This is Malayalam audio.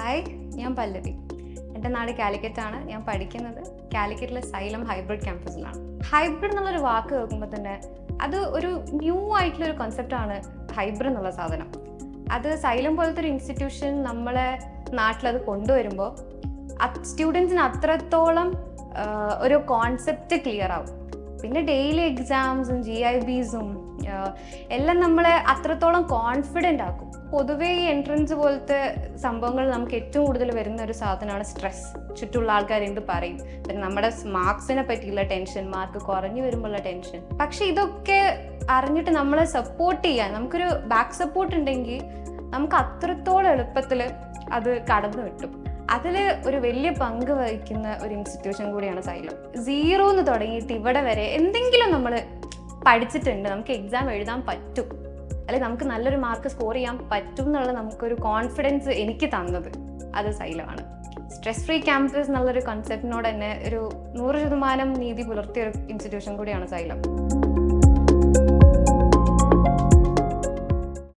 ഹായ്, ഞാൻ പല്ലവി. എൻ്റെ നാട് കാലിക്കറ്റാണ്. ഞാൻ പഠിക്കുന്നത് കാലിക്കറ്റിലെ സൈലം ഹൈബ്രിഡ് ക്യാമ്പസിലാണ്. ഹൈബ്രിഡ് എന്നുള്ളൊരു വാക്ക് കേൾക്കുമ്പോൾ തന്നെ അത് ഒരു ന്യൂ ആയിട്ടുള്ളൊരു കോൺസെപ്റ്റാണ് ഹൈബ്രിഡ് എന്നുള്ള സാധനം. അത് സൈലം പോലത്തെ ഒരു ഇൻസ്റ്റിറ്റ്യൂഷൻ നമ്മളെ നാട്ടിലത് കൊണ്ടുവരുമ്പോൾ സ്റ്റുഡൻസിന് അത്രത്തോളം ഒരു കോൺസെപ്റ്റ് ക്ലിയർ ആവും. പിന്നെ ഡെയിലി എക്സാംസും GIBസും എല്ലാം നമ്മളെ അത്രത്തോളം കോൺഫിഡൻ്റ് ആക്കും. പൊതുവേ ഈ എൻട്രൻസ് പോലത്തെ സംഭവങ്ങൾ നമുക്ക് ഏറ്റവും കൂടുതൽ വരുന്ന ഒരു സാധനമാണ് സ്ട്രെസ്. ചുറ്റുള്ള ആൾക്കാർ എന്ത് പറയും, പിന്നെ നമ്മുടെ മാർക്സിനെ പറ്റിയുള്ള ടെൻഷൻ, മാർക്ക് കുറഞ്ഞു വരുമ്പോഴുള്ള ടെൻഷൻ. പക്ഷെ ഇതൊക്കെ അറിഞ്ഞിട്ട് നമ്മളെ സപ്പോർട്ട് ചെയ്യാൻ നമുക്കൊരു ബാക്ക് സപ്പോർട്ട് ഉണ്ടെങ്കിൽ നമുക്ക് അത്രത്തോളം എളുപ്പത്തിൽ അത് കടന്നു കിട്ടും. അതിൽ ഒരു വലിയ പങ്ക് വഹിക്കുന്ന ഒരു ഇൻസ്റ്റിറ്റ്യൂഷൻ കൂടിയാണ് സൈലം. 0 തുടങ്ങിയിട്ട് ഇവിടെ വരെ എന്തെങ്കിലും നമ്മൾ പഠിച്ചിട്ടുണ്ട്, നമുക്ക് എക്സാം എഴുതാൻ പറ്റും, അല്ലെങ്കിൽ നമുക്ക് നല്ലൊരു മാർക്ക് സ്കോർ ചെയ്യാൻ പറ്റും എന്നുള്ള നമുക്കൊരു കോൺഫിഡൻസ് എനിക്ക് തന്നത് അത് സൈലമാണ്. സ്ട്രെസ് ഫ്രീ ക്യാമ്പസ് എന്നുള്ളൊരു കോൺസെപ്റ്റിനോട് തന്നെ ഒരു 100% നീതി പുലർത്തിയ ഒരു ഇൻസ്റ്റിറ്റ്യൂഷൻ കൂടിയാണ് സൈലം.